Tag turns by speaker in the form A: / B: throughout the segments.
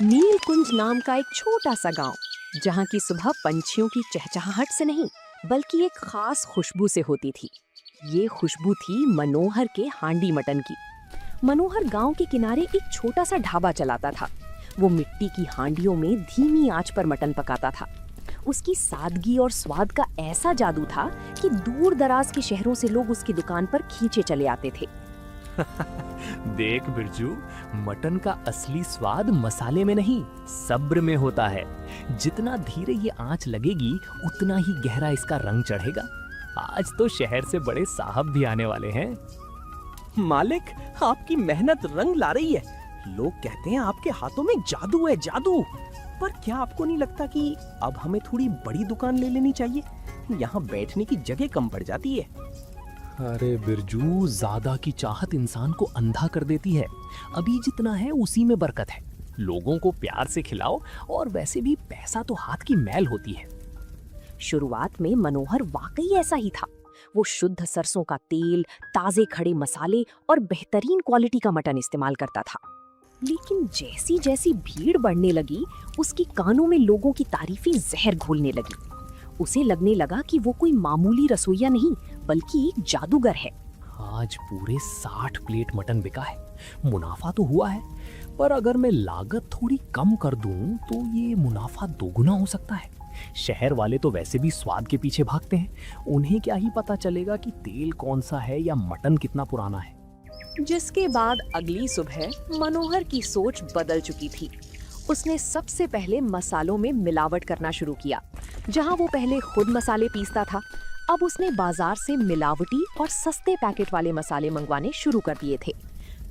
A: नीलकुंज नाम का एक छोटा सा गांव, जहां की सुबह पंछियों की चहचहाहट से नहीं बल्कि एक खास खुशबू से होती थी। ये खुशबू थी मनोहर के हांडी मटन की। मनोहर गांव के किनारे एक छोटा सा ढाबा चलाता था। वो मिट्टी की हांडियों में धीमी आंच पर मटन पकाता था। उसकी सादगी और स्वाद का ऐसा जादू था कि दूर दराज के शहरों से लोग उसकी दुकान पर खींचे चले आते थे।
B: देख बिरजू, मटन का असली स्वाद मसाले में नहीं, सब्र में होता है। जितना धीरे ये आंच लगेगी, उतना ही गहरा इसका रंग चढ़ेगा। आज तो शहर से बड़े साहब भी आने वाले हैं।
C: मालिक, आपकी मेहनत रंग ला रही है। लोग कहते हैं आपके हाथों में जादू है, जादू। पर क्या आपको नहीं लगता कि अब हमें थोड़ी बड़ी दुकान ले लेनी चाहिए? यहाँ बैठने की जगह कम पड़ जाती है।
B: अरे बिरजू, ज्यादा की चाहत इंसान को अंधा कर देती है। अभी जितना है उसी में बरकत है। लोगों को प्यार से खिलाओ, और वैसे भी पैसा तो हाथ की मैल होती है।
A: शुरुआत में मनोहर वाकई ऐसा ही था। वो शुद्ध सरसों का तेल, ताजे खड़े मसाले और बेहतरीन क्वालिटी का मटन इस्तेमाल करता था। लेकिन जैसी जैसी भीड़ बढ़ने लगी, उसकी कानों में लोगों की तारीफें जहर घोलने लगी। उसे लगने लगा कि वो कोई मामूली रसोइया नहीं बल्कि एक जादूगर है।
B: आज पूरे 60 प्लेट मटन बिका है। मुनाफा तो हुआ है, पर अगर मैं लागत थोड़ी कम कर दूं तो ये मुनाफा दोगुना हो सकता है। शहर वाले तो वैसे भी स्वाद के पीछे भागते हैं। उन्हें क्या ही पता चलेगा कि तेल कौन सा है या मटन कितना पुराना है।
A: जिसके बाद अगली सुबह मनोहर की सोच बदल चुकी थी। उसने सबसे पहले मसालों में मिलावट करना शुरू किया। जहां वो पहले खुद मसाले पीसता था, अब उसने बाजार से मिलावटी और सस्ते पैकेट वाले मसाले मंगवाने शुरू कर दिए थे।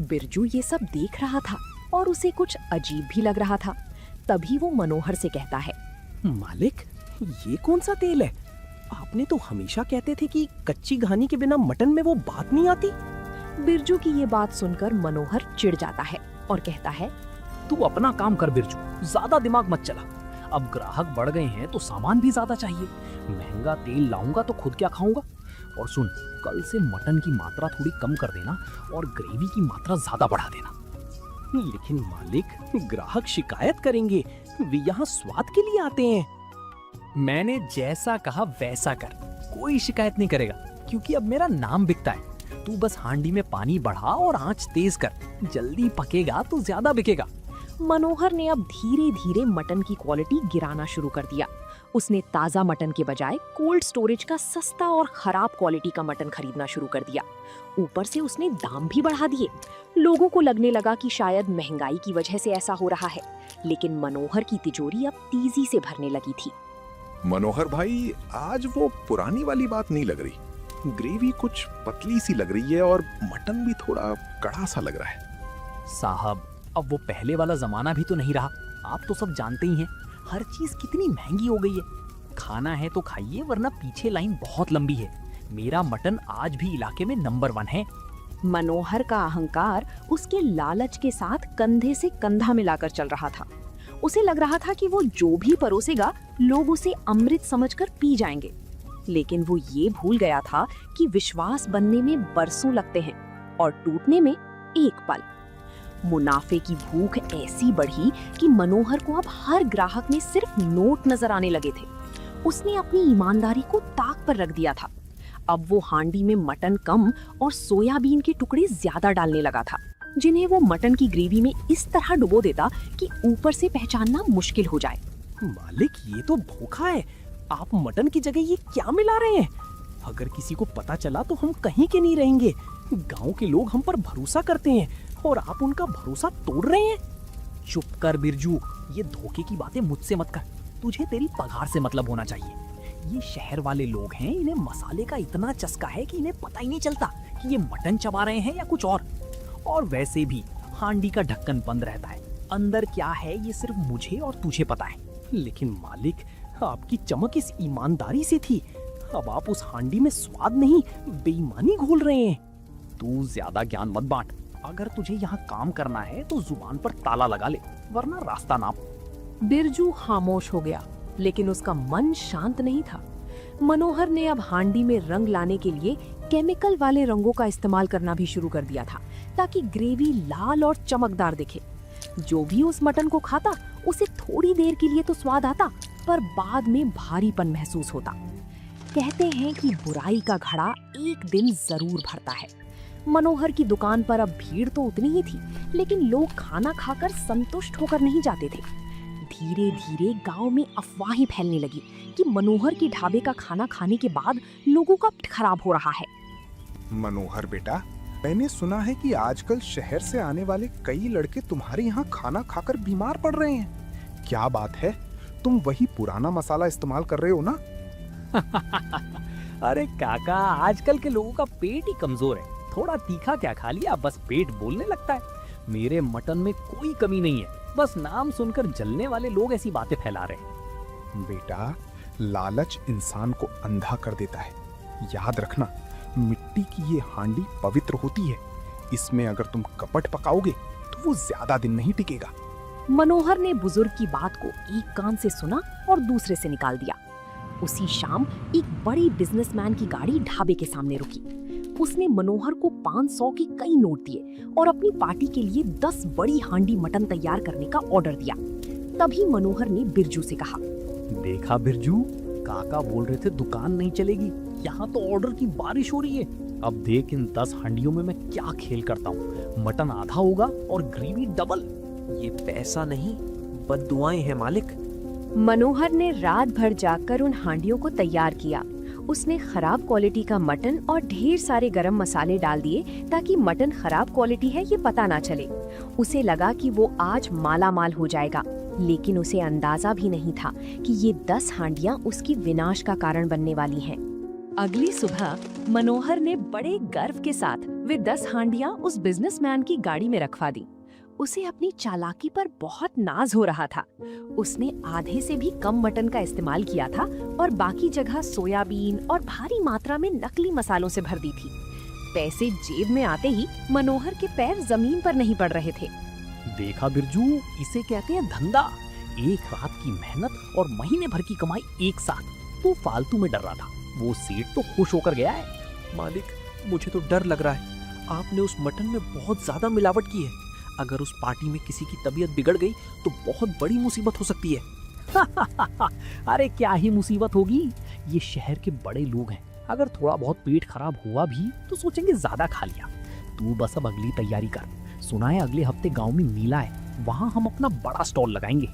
A: बिरजू ये सब देख रहा था और उसे कुछ अजीब भी लग रहा था। तभी वो मनोहर से कहता है,
C: मालिक, ये कौन सा तेल है? आपने तो हमेशा कहते थे कि कच्ची घानी के बिना मटन में वो बात नहीं आती।
A: बिरजू की ये बात सुनकर मनोहर चिढ़ जाता है और कहता है,
B: तू अपना काम कर बिरजू, ज्यादा दिमाग मत चला। अब ग्राहक बढ़ गए हैं तो सामान भी ज्यादा चाहिए। महंगा तेल लाऊंगा तो खुद क्या खाऊंगा। और सुन, कल से मटन की मात्रा थोड़ी कम कर देना और ग्रेवी की मात्रा ज्यादा बढ़ा देना।
C: लेकिन मालिक, ग्राहक शिकायत करेंगे। वे यहाँ स्वाद के लिए आते हैं।
B: मैंने जैसा कहा वैसा कर, कोई शिकायत नहीं करेगा, क्योंकि अब मेरा नाम बिकता है। तू बस हांडी में पानी बढ़ा और आंच तेज कर। जल्दी पकेगा तो ज्यादा बिकेगा।
A: मनोहर ने अब धीरे धीरे मटन की क्वालिटी गिराना शुरू कर दिया। उसने ताज़ा मटन के बजाय कोल्ड स्टोरेज का सस्ता और खराब क्वालिटी का मटन खरीदना शुरू कर दिया। ऊपर से उसने दाम भी बढ़ा दिए। लोगों को लगने लगा कि शायद महंगाई की वजह से ऐसा हो रहा है, लेकिन मनोहर की तिजोरी अब तेजी से भरने लगी थी।
D: मनोहर भाई, आज वो पुरानी वाली बात नहीं लग रही। ग्रेवी कुछ पतली सी लग रही है और मटन भी थोड़ा कड़ा सा लग रहा है।
B: साहब, अब वो पहले वाला जमाना भी तो नहीं रहा। आप तो सब जानते ही हैं, हर चीज कितनी महंगी हो गई है। खाना है तो खाइए, वरना पीछे लाइन बहुत लंबी है। मेरा मटन आज भी इलाके में नंबर 1 है।
A: मनोहर का अहंकार उसके लालच के साथ कंधे से कंधा मिलाकर चल रहा था। उसे लग रहा था कि वो जो भी परोसेगा, लोग उसे अमृत समझकर पी जाएंगे। लेकिन वो ये भूल गया था कि विश्वास बनने में बरसों लगते हैं और टूटने में एक पल। मुनाफे की भूख ऐसी बढ़ी कि मनोहर को अब हर ग्राहक में सिर्फ नोट नजर आने लगे थे। उसने अपनी ईमानदारी को ताक पर रख दिया था। अब वो हांडी में मटन कम और सोयाबीन के टुकड़े ज्यादा डालने लगा था, जिन्हें वो मटन की ग्रेवी में इस तरह डुबो देता कि ऊपर से पहचानना मुश्किल हो जाए।
C: मालिक, ये तो धोखा है। आप मटन की जगह ये क्या मिला रहे हैं? अगर किसी को पता चला तो हम कहीं के नहीं रहेंगे। गांव के लोग हम पर भरोसा करते हैं और आप उनका भरोसा तोड़ रहे हैं।
B: चुप कर बिरजू, ये धोखे की बातें मुझसे मत कर। तुझे तेरी पगार से मतलब होना चाहिए। ये शहर वाले लोग हैं, इन्हें मसाले का इतना चस्का है कि इन्हें पता ही नहीं चलता कि ये मटन चबा रहे हैं या कुछ और वैसे भी हांडी का ढक्कन बंद रहता है। अंदर क्या है ये सिर्फ मुझे और तुझे पता है।
C: लेकिन मालिक, आपकी चमक इस ईमानदारी से थी। अब आप उस हांडी में स्वाद नहीं, बेईमानी घोल रहे हैं।
B: तू ज्यादा ज्ञान मत बांट। अगर तुझे यहाँ काम करना है तो जुबान पर ताला लगा ले, वरना रास्ता नाप।
A: बिरजू खामोश हो गया, लेकिन उसका मन शांत नहीं था। मनोहर ने अब हांडी में रंग लाने के लिए केमिकल वाले रंगों का इस्तेमाल करना भी शुरू कर दिया था, ताकि ग्रेवी लाल और चमकदार दिखे। जो भी उस मटन को खाता उसे थोड़ी देर के लिए तो स्वाद आता, पर बाद में भारीपन महसूस होता। कहते हैं कि बुराई का घड़ा एक दिन जरूर भरता है। मनोहर की दुकान पर अब भीड़ तो उतनी ही थी, लेकिन लोग खाना खाकर संतुष्ट होकर नहीं जाते थे। धीरे धीरे गांव में अफवाहें फैलने लगी कि मनोहर के ढाबे का खाना खाने के बाद लोगों का पेट खराब हो रहा है।
E: मनोहर बेटा, मैंने सुना है कि आजकल शहर से आने वाले कई लड़के तुम्हारे यहाँ खाना खाकर बीमार पड़ रहे हैं। क्या बात है? तुम वही पुराना मसाला इस्तेमाल कर रहे हो ना?
B: अरे काका, आजकल के लोगों का पेट ही कमजोर है। थोड़ा तीखा क्या खा लिया, बस पेट बोलने लगता है। मेरे मटन में कोई कमी नहीं है, बस नाम सुनकर जलने वाले लोग ऐसी बातें फैला रहे हैं।
E: बेटा, लालच इंसान को अंधा कर देता है। याद रखना, मिट्टी की ये हांडी पवित्र होती है। इसमें अगर तुम कपट पकाओगे तो वो ज्यादा दिन नहीं टिकेगा।
A: मनोहर ने बुजुर्ग की बात को एक कान से सुना और दूसरे से निकाल दिया। उसी शाम एक बड़ी बिजनेसमैन की गाड़ी ढाबे के सामने रुकी। उसने मनोहर को 500 के कई नोट दिए और अपनी पार्टी के लिए 10 बड़ी हांडी मटन तैयार करने का ऑर्डर दिया। तभी मनोहर ने बिरजू से कहा,
B: देखा बिरजू, काका बोल रहे थे दुकान नहीं चलेगी, यहाँ तो ऑर्डर की बारिश हो रही है। अब देख इन 10 हांडियों में मैं क्या खेल करता हूँ। मटन आधा होगा और ग्रेवी डबल।
C: ये पैसा नहीं, बद्दुआएं हैं मालिक।
A: मनोहर ने रात भर जागकर उन हांडियों को तैयार किया। उसने खराब क्वालिटी का मटन और ढेर सारे गरम मसाले डाल दिए ताकि मटन खराब क्वालिटी है ये पता ना चले। उसे लगा कि वो आज माला माल हो जाएगा, लेकिन उसे अंदाजा भी नहीं था कि ये 10 हांडियां उसकी विनाश का कारण बनने वाली हैं। अगली सुबह मनोहर ने बड़े गर्व के साथ वे 10 हांडियां उस बिजनेसमैन की गाड़ी में रखवा दी। उसे अपनी चालाकी पर बहुत नाज हो रहा था। उसने आधे से भी कम मटन का इस्तेमाल किया था और बाकी जगह सोयाबीन और भारी मात्रा में नकली मसालों से भर दी थी। पैसे जेब में आते ही मनोहर के पैर जमीन पर नहीं पड़ रहे थे।
B: देखा बिरजू, इसे कहते हैं धंधा। एक रात की मेहनत और महीने भर की कमाई एक साथ। तू फालतू में डर रहा था, वो सेठ तो खुश होकर गया है।
C: मालिक, मुझे तो डर लग रहा है। आपने उस मटन में बहुत ज्यादा मिलावट की है। अगर उस पार्टी में किसी की तबीयत बिगड़ गई तो बहुत बड़ी मुसीबत हो सकती है।
B: अरे क्या ही मुसीबत होगी, ये शहर के बड़े लोग हैं। अगर थोड़ा बहुत पेट खराब हुआ भी तो सोचेंगे ज्यादा खा लिया। तू बस अब अगली तैयारी कर। सुना है अगले हफ्ते गांव में मेला है, वहाँ हम अपना बड़ा स्टॉल लगाएंगे।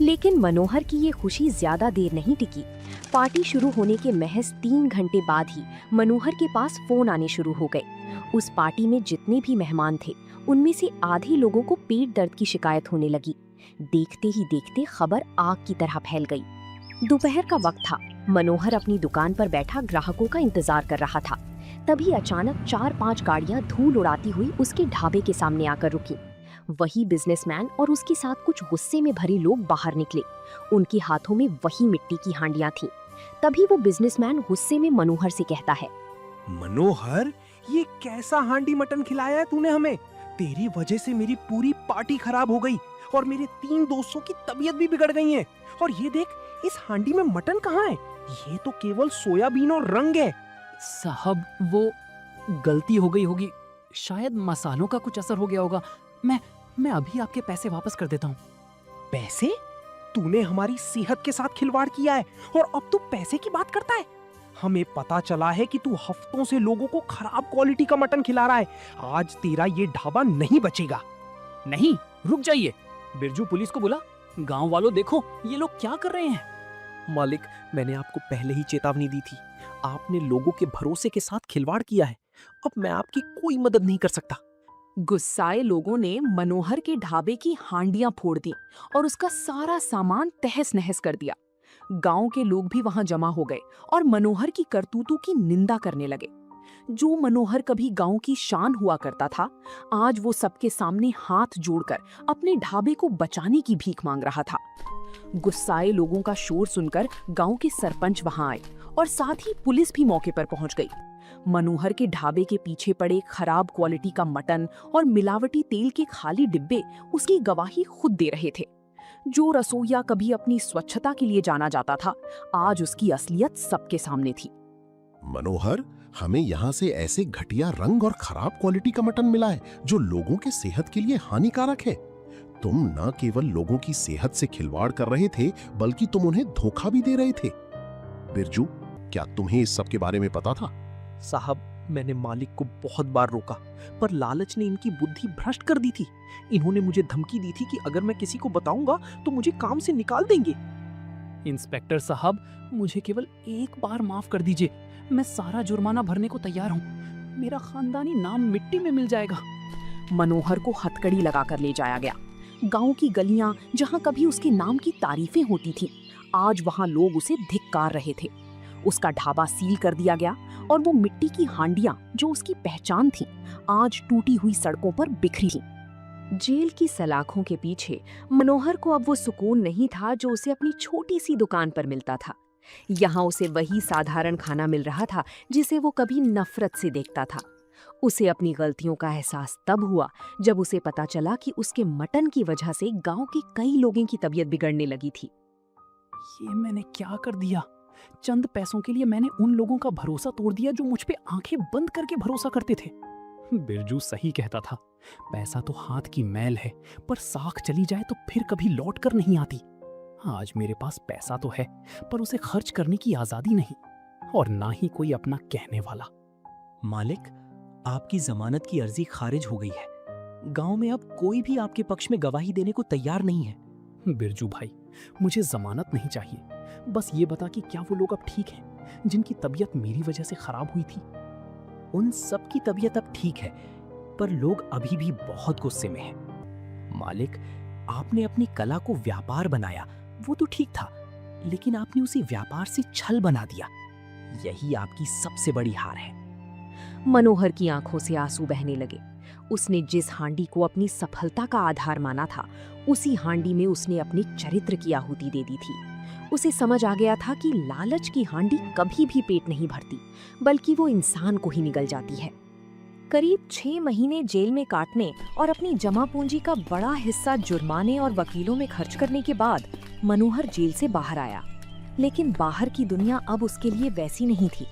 A: लेकिन मनोहर की ये खुशी ज्यादा देर नहीं टिकी। पार्टी शुरू होने के महज 3 घंटे बाद ही मनोहर के पास फोन आने शुरू हो गए। उस पार्टी में जितने भी मेहमान थे उनमें से आधे लोगों को पेट दर्द की शिकायत होने लगी। देखते ही देखते खबर आग की तरह फैल गई। दोपहर का वक्त था। मनोहर अपनी दुकान पर बैठा ग्राहकों का इंतजार कर रहा था। तभी अचानक 4-5 गाड़ियां धूल उड़ाती हुई उसके ढाबे के सामने आकर रुकी। वही बिजनेसमैन और उसके साथ कुछ गुस्से में भरे लोग बाहर निकले। उनके हाथों में वही मिट्टी की हांडियां थीं। तभी वो बिजनेसमैन गुस्से में मनोहर से कहता है,
C: मनोहर, ये कैसा हांडी मटन खिलाया है तूने हमें? तेरी वजह से मेरी पूरी पार्टी खराब हो गई और मेरे 3 दोस्तों की तबीयत भी बिगड़ गई है। और ये देख, इस हांडी में मटन कहाँ है? ये तो केवल सोयाबीन और रंग है।
B: साहब, वो गलती हो गई होगी, शायद मसालों का कुछ असर हो गया होगा। मैं अभी आपके पैसे वापस कर देता हूँ।
C: पैसे? तूने हमारी सेहत के साथ खिलवाड़ किया है और अब तू पैसे की बात करता है? हमें पता चला है कि तू हफ्तों से लोगों को खराब क्वालिटी का मटन खिला रहा है। आज तेरा ये ढाबा नहीं बचेगा।
B: नहीं, रुक जाइए। बिरजू, पुलिस को बुला। गांव वालों, देखो ये लोग क्या कर रहे हैं।
C: मालिक, मैंने आपको पहले ही चेतावनी दी थी। आपने लोगों के भरोसे के साथ खिलवाड़ किया है। अब मैं आपकी कोई मदद नहीं कर सकता।
A: गुस्साए लोगों ने मनोहर के ढाबे की हांडियां फोड़ दी और उसका सारा सामान तहस नहस कर दिया। गांव के लोग भी वहां जमा हो गए और मनोहर की करतूतों की निंदा करने लगे। जो मनोहर कभी गांव की शान हुआ करता था, आज वो सबके सामने हाथ जोड़कर अपने ढाबे को बचाने की भीख मांग रहा था। गुस्साए लोगों का शोर सुनकर गांव के सरपंच वहां आए और साथ ही पुलिस भी मौके पर पहुंच गई। मनोहर के ढाबे के पीछे पड़े खराब क्वालिटी का मटन और मिलावटी तेल के खाली डिब्बे उसकी गवाही खुद दे रहे थे। जो रसोइया कभी अपनी स्वच्छता के लिए जाना जाता था, आज उसकी असलियत सबके सामने थी।
F: मनोहर, हमें यहाँ से ऐसे घटिया रंग और खराब क्वालिटी का मटन मिला है जो लोगों के सेहत के लिए हानिकारक है। तुम न केवल लोगों की सेहत से खिलवाड़ कर रहे थे, बल्कि तुम उन्हें धोखा भी दे रहे थे। बिरजू, क्या तुम्हें इस सब के बारे में पता था?
C: साहब, मैंने मालिक को बहुत बार रोका, पर लालच ने इनकी बुद्धि भ्रष्ट कर दी थी। इन्होंने मुझे धमकी दी थी कि अगर मैं किसी को बताऊंगा तो मुझे काम से निकाल देंगे।
B: इंस्पेक्टर साहब, मुझे केवल एक बार माफ कर दीजिए। मैं सारा जुर्माना भरने को तैयार हूँ। मेरा खानदानी नाम मिट्टी में मिल जाएगा।
A: मनोहर को हथकड़ी लगाकर ले जाया गया। गांव की गलियां जहां कभी उसके नाम की तारीफें होती थीं, आज वहां लोग उसे धिक्कार रहे थे। उसका ढाबा सील कर दिया गया और वो मिट्टी की हांडियां जो उसकी पहचान थीं, आज टूटी हुई सड़कों पर बिखरी थीं। जेल की सलाखों के पीछे मनोहर को अब वो सुकून नहीं था जो उसे अपनी छोटी सी दुकान पर मिलता था। यहाँ उसे वही साधारण खाना मिल रहा था जिसे वो कभी नफरत से देखता था। उसे अपनी गलतियों का एहसास तब हुआ जब उसे पता चला कि उसके मटन की वजह से गांव के कई लोगों की तबीयत बिगड़ने लगी थी।
B: ये मैंने क्या कर दिया? चंद पैसों के लिए मैंने उन लोगों का भरोसा तोड़ दिया जो मुझ पे आंखें बंद करके भरोसा करते थे। बिरजू सही कहता था, पैसा तो हाथ की मैल है, पर साख चली जाए तो फिर कभी लौट कर नहीं आती। आज मेरे पास पैसा तो है, पर उसे खर्च करने की आजादी नहीं, और ना ही कोई अपना कहने वाला।
C: मालिक, आपकी जमानत की अर्जी खारिज हो गई है। गांव में अब कोई भी आपके पक्ष में गवाही देने को तैयार नहीं है।
B: बिरजू भाई, मुझे जमानत नहीं चाहिए। बस ये बता कि क्या वो लोग अब ठीक हैं जिनकी तबीयत मेरी वजह से खराब हुई थी?
C: उन सब की तबीयत अब ठीक है, पर लोग अभी भी बहुत गुस्से में हैं। मालिक, आपने अपनी कला को व्यापार बनाया, वो तो ठीक था, लेकिन आपने उसे व्यापार से छल बना दिया। यही आपकी सबसे बड़ी हार है।
A: मनोहर की आंखों से आंसू बहने लगे। उसने जिस हांडी को अपनी सफलता का आधार माना था, उसी हांडी में उसने अपने चरित्र की आहुति दे दी थी। उसे समझ आ गया था कि लालच की हांडी कभी भी पेट नहीं भरती, बल्कि वो इंसान को ही निगल जाती है। करीब 6 महीने जेल में काटने और अपनी जमा पूंजी का बड़ा हिस्सा जुर्माने और वकीलों में खर्च करने के बाद मनोहर जेल से बाहर आया। लेकिन बाहर की दुनिया अब उसके लिए वैसी नहीं थी।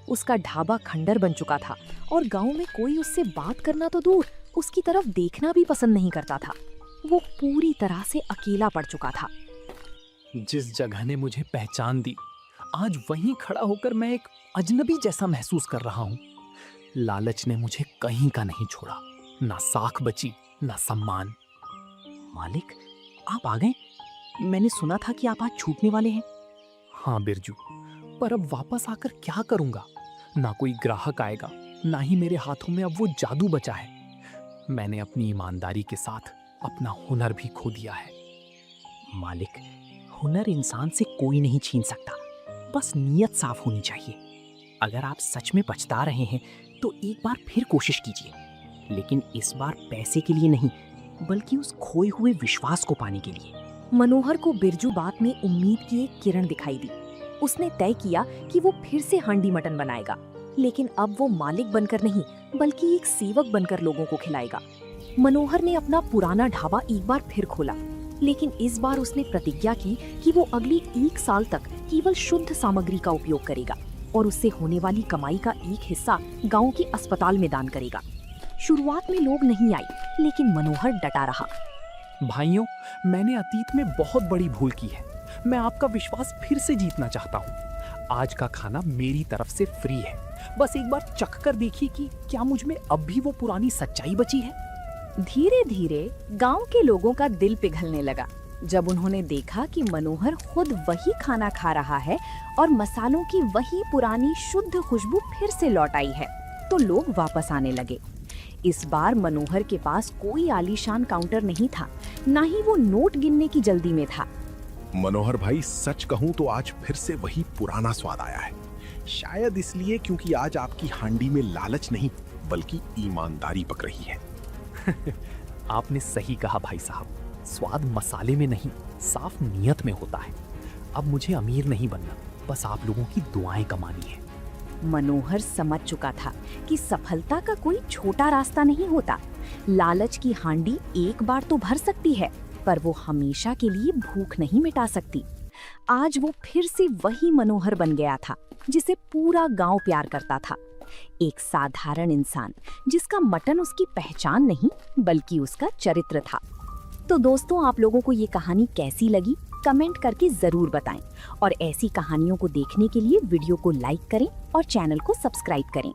A: उसका ढाबा खंडर बन चुका था और गांव में कोई उससे बात करना तो दूर, उसकी तरफ देखना भी पसंद नहीं करता था। वो पूरी तरह से अकेला पड़ चुका था।
B: जिस जगह ने मुझे पहचान दी, आज वहीं खड़ा होकर मैं एक अजनबी जैसा महसूस कर रहा हूँ। लालच ने मुझे कहीं का नहीं छोड़ा, ना साख बची, ना सम्मान।
C: मालिक, आप आ गए? मैंने सुना था कि आप आज छूटने वाले हैं।
B: हाँ बिरजू, पर अब वापस आकर क्या करूंगा? ना कोई ग्राहक आएगा, ना ही मेरे हाथों में अब वो जादू बचा है। मैंने अपनी ईमानदारी के साथ अपना हुनर भी खो दिया है।
C: मालिक, हुनर इंसान से कोई नहीं छीन सकता, बस नीयत साफ होनी चाहिए। अगर आप सच में पछता रहे हैं तो एक बार फिर कोशिश कीजिए, लेकिन इस बार पैसे के लिए नहीं, बल्कि उस खोए हुए विश्वास को पाने के लिए।
A: मनोहर को बिरजू बात में उम्मीद की एक किरण दिखाई दी। उसने तय किया कि वो फिर से हांडी मटन बनाएगा, लेकिन अब वो मालिक बनकर नहीं, बल्कि एक सेवक बनकर लोगों को खिलाएगा। मनोहर ने अपना पुराना ढाबा एक बार फिर खोला, लेकिन इस बार उसने प्रतिज्ञा की कि वो अगली 1 साल तक केवल शुद्ध सामग्री का उपयोग करेगा और उससे होने वाली कमाई का एक हिस्सा गांव के अस्पताल में दान करेगा। शुरुआत में लोग नहीं आए, लेकिन मनोहर डटा रहा।
B: भाइयों, मैंने अतीत में बहुत बड़ी भूल की है। मैं आपका विश्वास फिर से जीतना चाहता हूँ। आज का खाना मेरी तरफ से फ्री है। बस एक बार चख कर देखिए कि क्या मुझ में अब भी वो पुरानी सच्चाई बची है।
A: धीरे धीरे गांव के लोगों का दिल पिघलने लगा जब उन्होंने देखा कि मनोहर खुद वही खाना खा रहा है और मसालों की वही पुरानी शुद्ध खुशबू फिर से लौट आई है। तो लोग वापस आने लगे। इस बार मनोहर के पास कोई आलीशान काउंटर नहीं था, ना ही वो नोट गिनने की जल्दी में था।
D: मनोहर भाई, सच कहूं तो आज फिर से वही पुराना स्वाद आया है। शायद इसलिए क्योंकि आज आपकी हांडी में लालच नहीं, बल्कि ईमानदारी पक रही है।
B: आपने सही कहा भाई साहब, स्वाद मसाले में नहीं, साफ नियत में होता है। अब मुझे अमीर नहीं बनना, बस आप लोगों की दुआएं कमानी है।
A: मनोहर समझ चुका था कि सफलता का कोई छोटा रास्ता नहीं होता। लालच की हांडी एक बार तो भर सकती है, पर वो हमेशा के लिए भूख नहीं मिटा सकती। आज वो फिर से वही मनोहर बन गया था जिसे पूरा गांव प्यार करता था। एक साधारण इंसान जिसका मटन उसकी पहचान नहीं, बल्कि उसका चरित्र था। तो दोस्तों, आप लोगों को ये कहानी कैसी लगी कमेंट करके जरूर बताएं और ऐसी कहानियों को देखने के लिए वीडियो को लाइक करें और चैनल को सब्सक्राइब करें।